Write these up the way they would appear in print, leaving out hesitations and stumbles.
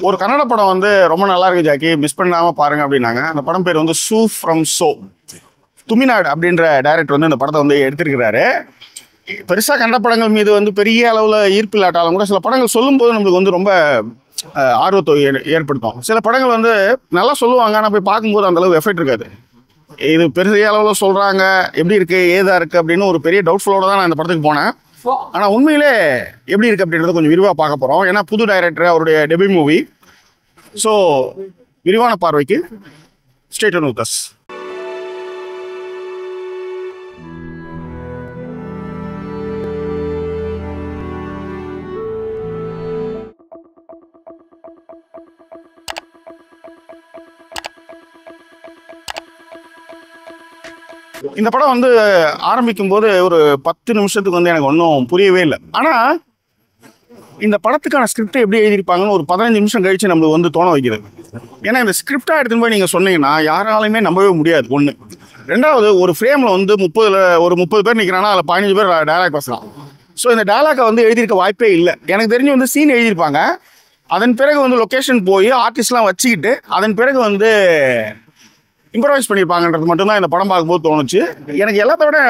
ஒரு கன்னட படம் வந்து ரொம்ப நல்லா இருக்கு ஜாக்கி, மிஸ் பண்ணாம பாருங்க அப்படின்னாங்க. அந்த படம் பேர் வந்து சூ ஃப்ரம் சோ. துமிநாடு அப்படின்ற டைரக்டர் வந்து இந்த படத்தை வந்து எடுத்திருக்கிறாரு. பெருசா கன்னட படங்கள் மீது வந்து பெரிய அளவுல ஈர்ப்பு இல்லாட்டாலும் கூட சில படங்கள் சொல்லும்போது நம்மளுக்கு வந்து ரொம்ப ஆர்வத்தை ஏற்படுத்தும். சில படங்கள் வந்து நல்லா சொல்லுவாங்க, ஆனால் போய் பார்க்கும்போது அந்த அளவு எஃபெக்ட் இருக்காது. இது பெரிய அளவில் சொல்றாங்க, எப்படி இருக்கு ஏதா இருக்கு அப்படின்னு ஒரு பெரிய டவுட்ஃபுல்லோட தான் நான் இந்த படத்துக்கு போனேன். ஆனால் உண்மையிலே எப்படி இருக்கு அப்படின்றத கொஞ்சம் விரிவாக பார்க்க போகிறோம். ஏன்னா புது டைரக்டர், அவருடைய டெபியூ மூவி. ஸோ விரிவான பார்வைக்கு ஸ்டே டியூன் வித் அஸ். இந்த படம் வந்து ஆரம்பிக்கும் போது ஒரு 10 நிமிஷத்துக்கு வந்து எனக்கு ஒன்றும் புரியவே இல்லை. ஆனால் இந்த படத்துக்கான ஸ்கிரிப்டை எப்படி எழுதியிருப்பாங்கன்னு ஒரு 15 நிமிஷம் கழிச்சு நம்மளுக்கு வந்து தோண வைக்கிறது. ஏன்னா இந்த ஸ்கிரிப்டா எடுத்துன்னு போய் நீங்கள் சொன்னீங்கன்னா யாராலையுமே நம்பவே முடியாது. ஒன்று. ரெண்டாவது, ஒரு ஃப்ரேமில் வந்து 30 பேர் நிற்கிறாங்கன்னா அதில் 15 பேர் டயலாக் பேசலாம். ஸோ இந்த டயலாக்கை வந்து எழுதியிருக்க வாய்ப்பே இல்லை. எனக்கு தெரிஞ்சு வந்து சீன் எழுதியிருப்பாங்க, அதன் பிறகு வந்து லொக்கேஷன் போய் ஆர்டிஸ்ட்லாம் வச்சுக்கிட்டு அதன் பிறகு வந்து இம்ப்ரவைஸ் பண்ணியிருப்பாங்கன்றது மட்டும்தான் இந்த படம் பார்க்கும்போது தோணுச்சு. எனக்கு எல்லாத்த விட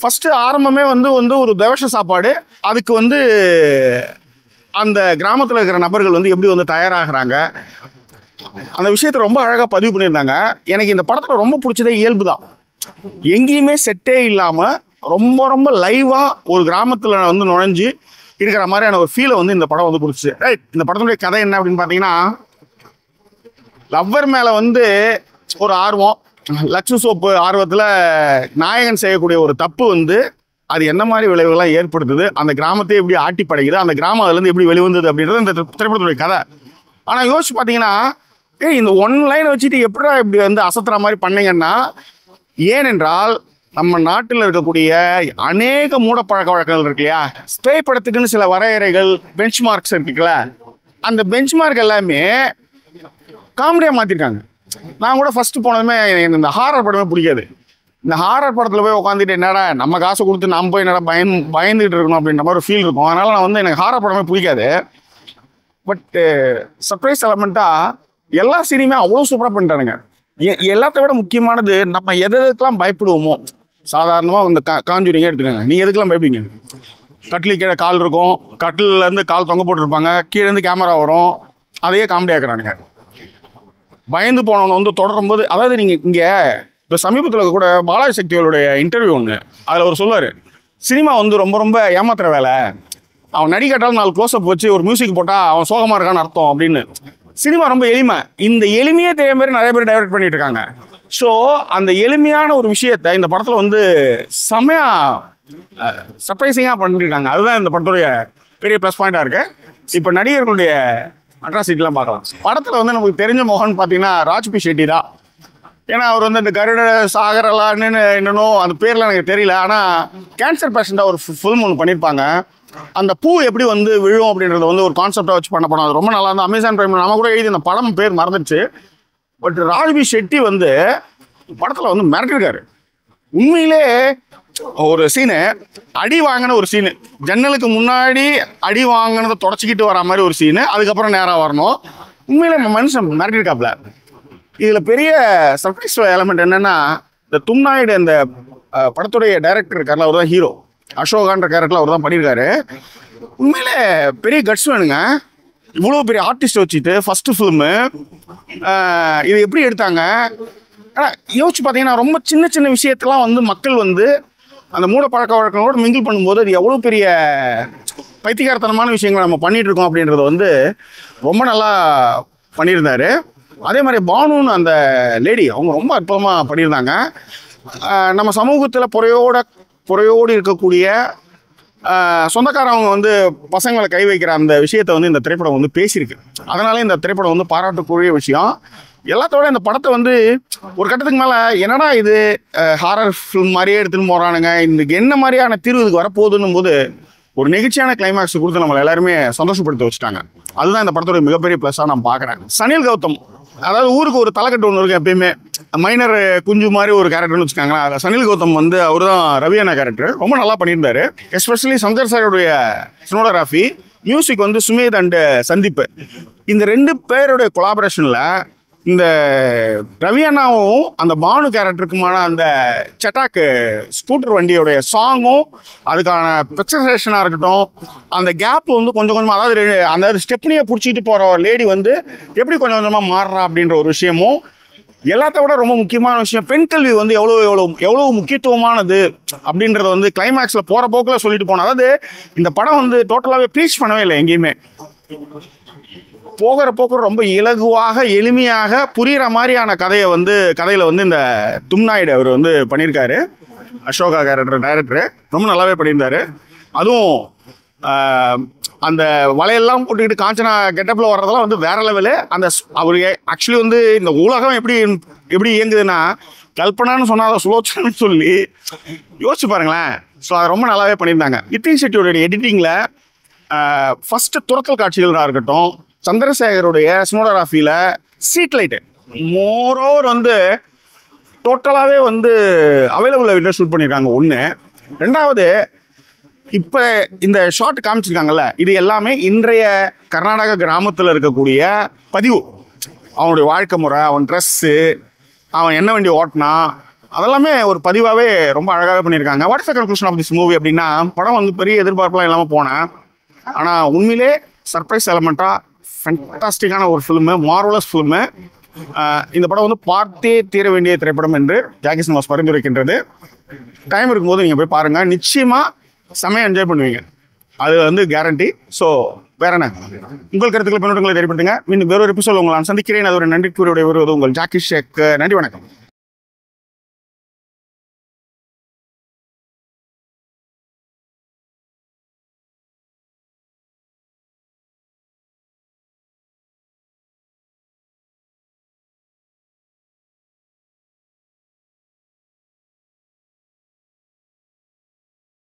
ஃபஸ்ட்டு ஆரம்பமே வந்து ஒரு தவச சாப்பாடு. அதுக்கு வந்து அந்த கிராமத்தில் இருக்கிற நபர்கள் வந்து எப்படி வந்து தயாராகிறாங்க, அந்த விஷயத்தை ரொம்ப அழகாக பதிவு பண்ணியிருந்தாங்க. எனக்கு இந்த படத்தில் ரொம்ப பிடிச்சதே இயல்பு தான். எங்கேயுமே செட்டே இல்லாமல் ரொம்ப ரொம்ப லைவாக ஒரு கிராமத்தில் வந்து நுழைஞ்சு இருக்கிற மாதிரியான ஒரு ஃபீலை வந்து இந்த படம் வந்து பிடிச்சி. ரைட். இந்த படத்தினுடைய கதை என்ன அப்படின்னு பார்த்தீங்கன்னா, லவ்வர் மேலே வந்து ஒரு ஆர்வம், லக்ஸு சோப்பு ஆர்வத்தில் நாயகன் செய்யக்கூடிய ஒரு தப்பு வந்து அது என்ன மாதிரி விளைவுகள்லாம் ஏற்படுத்துது, அந்த கிராமத்தையே எப்படி ஆட்டி படைக்குது, அந்த கிராமம் அதுலேருந்து எப்படி வெளிவந்தது அப்படின்றது இந்த திரைப்படத்துடைய கதை. ஆனால் யோசிச்சு பார்த்தீங்கன்னா, இந்த ஒன் லைனை வச்சுட்டு எப்படா இப்படி வந்து அசத்துற மாதிரி பண்ணீங்கன்னா, ஏனென்றால் நம்ம நாட்டில் இருக்கக்கூடிய அநேக மூடப்பழக்க வழக்கங்கள் இருக்கு இல்லையா, ஸ்ப்ரே படத்துக்குன்னு சில வரையறைகள், பெஞ்ச் மார்க்ஸ் இருக்குல்ல, அந்த பெஞ்ச் மார்க் எல்லாமே காமெடியாக மாற்றிருக்காங்க. நான் கூட ஃபஸ்ட்டு போனதுமே எனக்கு இந்த ஹாரர் படமே பிடிக்காது. இந்த ஹாரர் படத்தில் போய் உட்காந்துட்டு என்னடா நம்ம காசை கொடுத்து நம்ம போய் என்னடா பயந்துகிட்டு இருக்கணும் அப்படின்ற மாதிரி ஒரு ஃபீல் இருக்கும். அதனால் நான் வந்து எனக்கு ஹாரர் படமே பிடிக்காது. பட்டு சர்ப்ரைஸ் எலமெண்ட்டாக எல்லா சீனையுமே அவ்வளோ சூப்பராக பண்ணிட்டானுங்க. எல்லாத்த விட முக்கியமானது, நம்ம எதுக்கெல்லாம் பயப்படுவோமோ, சாதாரணமாக இந்த காஞ்சூரிங்க எடுத்துக்கோங்க. நீங்கள் எதுக்கெல்லாம் பயப்பீங்க? கட்டிலுக்கு கீழே கால் இருக்கும், கட்டிலேருந்து கால் தொங்க போட்டுருப்பாங்க, கீழேருந்து கேமரா வரும், அதையே காமெடி ஆக்குறானுங்க. பயந்து போனவங்க வந்து தொடரும்போது, அதாவது நீங்கள் இங்கே இப்போ சமீபத்தில் கூட பாலாஜி சக்திகளுடைய இன்டர்வியூ ஒன்று, அதில் அவர் சொல்லுவார், சினிமா வந்து ரொம்ப ரொம்ப ஏமாத்துற வேலை, அவன் நடிகட்டாலும் 4 க்ளோஸ்அப் வச்சு ஒரு மியூசிக் போட்டால் அவன் சோகமாக இருக்கான்னு அர்த்தம் அப்படின்னு. சினிமா ரொம்ப எளிமை. இந்த எளிமையே தெரிய மாதிரி நிறைய பேர் டைவர்ட் பண்ணிட்டு இருக்காங்க. ஸோ அந்த எளிமையான ஒரு விஷயத்தை இந்த படத்தில் வந்து செம்மையாக சர்ப்ரைசிங்காக பண்ணியிருக்காங்க. அதுதான் இந்த படத்துடைய பெரிய ப்ளஸ் பாயிண்டாக இருக்கு. இப்போ நடிகர்களுடைய அட்ராசிட்டிலாம் பார்க்கலாம். படத்தில் வந்து நமக்கு தெரிஞ்ச முகம்னு பார்த்தீங்கன்னா ராஜ்பி ஷெட்டி தான். ஏன்னா அவர் வந்து இந்த கருட சாகரலான்னு என்னன்னோ அந்த பேர்லாம் எனக்கு தெரியல. ஆனால் கேன்சர் பேஷண்ட்டாக ஒரு ஃபில்ம் ஒன்று பண்ணியிருப்பாங்க. அந்த பூ எப்படி வந்து விழும் அப்படின்றத வந்து ஒரு கான்செப்டாக வச்சு பண்ண படம். அது ரொம்ப நல்லா இருந்தால் அமேசான் பிரைமில் நம்ம கூட எழுதி அந்த படம் பேர் மறந்துடுச்சு. பட் ராஜ்பி ஷெட்டி வந்து படத்தில் வந்து மிரட்டிருக்காரு. உண்மையிலே ஒரு சீனு, அடி வாங்கின ஒரு சீனு, ஜன்னலுக்கு முன்னாடி அடி வாங்கினதை தொடச்சிக்கிட்டு வர மாதிரி ஒரு சீனு, அதுக்கப்புறம் நேராக வரணும். உண்மையிலே மனுஷன் மிரட்டிருக்காப்ல. இதில் பெரிய சர்ப்ரைஸ் எலமெண்ட் என்னென்னா, இந்த தும்நாயுடு அந்த படத்துடைய டைரக்டர் இருக்கார்ல, அவர் தான் ஹீரோ. அசோகான்ற கேரக்டரில் அவர் தான் பண்ணியிருக்காரு. உண்மையிலே பெரிய கட்ஸ் வேணுங்க. இவ்வளோ பெரிய ஆர்டிஸ்ட் வச்சுட்டு ஃபஸ்ட்டு ஃபில்மு இது எப்படி எடுத்தாங்க? ஆனால் யோசிச்சு பார்த்தீங்கன்னா, ரொம்ப சின்ன சின்ன விஷயத்தெல்லாம் வந்து மக்கள் வந்து அந்த மூட பழக்க வழக்கங்களோட மிங்கிள் பண்ணும்போது அது எவ்வளோ பெரிய பைத்தியகாரத்தனமான விஷயங்களை நம்ம பண்ணிகிட்டு இருக்கோம் அப்படின்றத வந்து ரொம்ப நல்லா பண்ணியிருந்தாரு. அதே மாதிரி பானுன்னு அந்த லேடி, அவங்க ரொம்ப அற்புதமாக பண்ணியிருந்தாங்க. நம்ம சமூகத்தில் புறையோடு இருக்கக்கூடிய சொந்தக்காரவங்க வந்து பசங்களை கை வைக்கிற அந்த விஷயத்தை வந்து இந்த திரைப்படம் வந்து பேசியிருக்கு. அதனால இந்த திரைப்படம் வந்து பாராட்டக்கூடிய விஷயம். எல்லாத்தோட இந்த படத்தை வந்து ஒரு கட்டத்துக்கு மேலே என்னடா இது ஹாரர் ஃபில்ம் மாதிரியே எடுத்துன்னு போகிறானுங்க, இந்த என்ன மாதிரியான தீர்வு இதுக்கு வரப்போகுதுன்னும் போது ஒரு நெகிழ்ச்சியான கிளைமேக்ஸ் கொடுத்து நம்மளை எல்லாருமே சந்தோஷப்படுத்தி வச்சுட்டாங்க. அதுதான் இந்த படத்தோட மிகப்பெரிய ப்ளஸ்ஸாக நான் பார்க்குறேன். சனில் கௌதம், அதாவது ஊருக்கு ஒரு தலைக்கட்டு ஒன்று இருக்கும் எப்பயுமே, மைனர் குஞ்சு மாதிரி ஒரு கேரக்டர்னு வச்சுக்காங்களேன். அதில் சனில் கௌதம் வந்து அவர் தான் ரவியானா கேரக்டர் ரொம்ப நல்லா பண்ணியிருந்தாரு. எஸ்பெஷலி சங்கர் சாருடைய சினோடோகிராஃபி மியூசிக் வந்து சுமேத் அண்டு சந்தீப். இந்த 2 பேருடைய கொலாபரேஷனில் இந்த ரவி அண்ணாவும் அந்த பானு கேரக்டருக்குமான அந்த சட்டாக்கு ஸ்கூட்டர் வண்டியோடைய சாங்கும் அதுக்கான பிக்சரேஷனாக இருக்கட்டும், அந்த கேப் வந்து கொஞ்சம் கொஞ்சமாக, அதாவது அந்த ஸ்டெப்னியை பிடிச்சிட்டு போகிற ஒரு லேடி வந்து எப்படி கொஞ்சம் கொஞ்சமாக மாறுறா அப்படின்ற ஒரு விஷயமும், எல்லாத்த விட ரொம்ப முக்கியமான விஷயம் பெண் கல்வி வந்து எவ்வளோ முக்கியத்துவமானது அப்படின்றத வந்து கிளைமேக்ஸில் போகிற போக்கில் சொல்லிட்டு போனோம். அதாவது இந்த படம் வந்து டோட்டலாகவே ப்ரீச் பண்ணவே இல்லை, எங்கேயுமே போகிற போக்கு ரொம்ப இலகுவாக எளிமையாக புரிகிற மாதிரியான கதையில் வந்து இந்த தும்நாயுடு அவர் வந்து பண்ணியிருக்காரு. அசோகா கேரக்டர் டைரக்டரு ரொம்ப நல்லாவே பண்ணியிருந்தாரு. அதுவும் அந்த வலையெல்லாம் போட்டுக்கிட்டு காஞ்சனா கெட்டப்பில் வர்றதெல்லாம் வந்து வேற லெவலு. அந்த அவர் ஆக்சுவலி வந்து இந்த உலகம் எப்படி இயங்குதுன்னா, கல்பனான்னு சொன்னால் அதை சுலோச்சனன்னு சொல்லி யோசிச்சு பாருங்களேன். ஸோ அதை ரொம்ப நல்லாவே பண்ணியிருந்தாங்க. நிதின் ஷெட்டியோடைய எடிட்டிங்கில் ஃபஸ்ட்டு துறக்கல் காட்சிகளாக இருக்கட்டும், சந்திரசேகருடைய சினோகிராஃபியில் ஸ்ட்ரீட் லைட்டு மோரோவர் வந்து டோட்டலாகவே வந்து அவைலபிள் வீட்டில் ஷூட் பண்ணியிருக்காங்க. ஒன்று. ரெண்டாவது, இப்போ இந்த ஷார்ட் காமிச்சிருக்காங்கல்ல, இது எல்லாமே இன்றைய கர்நாடக கிராமத்தில் இருக்கக்கூடிய பதிவு. அவனுடைய வாழ்க்கை முறை, அவன் ட்ரெஸ்ஸு, அவன் என்ன வண்டி ஓட்டினா, அதெல்லாமே ஒரு பதிவாகவே ரொம்ப அழகாகவே பண்ணியிருக்காங்க. What is the conclusion of this movie அப்படின்னா, படம் வந்து பெரிய எதிர்பார்ப்புலாம் இல்லாமல் போனேன். ஆனால் உண்மையிலே சர்ப்ரைஸ் எலமெண்ட்டாக ஃபேண்டாஸ்டிக்கான ஒரு ஃபிலிமு, மார்வலஸ் ஃபிலிமு. இந்த படம் வந்து பார்த்தே தீர வேண்டிய திரைப்படம் என்று ஜாக்கி சினிமாஸ் பரிந்துரைக்கின்றது. டைம் இருக்கும்போது நீங்கள் போய் பாருங்கள், நிச்சயமாக செமையாக என்ஜாய் பண்ணுவீங்க, அது வந்து கேரண்டி. ஸோ வேற என்ன, உங்கள் கருத்துக்களை பின்னோட்டங்களை தெரியப்படுத்துங்க. இன்னும் வேறொரு எபிசோட் உங்களை நான் சந்திக்கிறேன். அது ஒரு நன்றி கூறியுடைய வருவது உங்கள் ஜாக்கி ஷேக். நன்றி, வணக்கம்.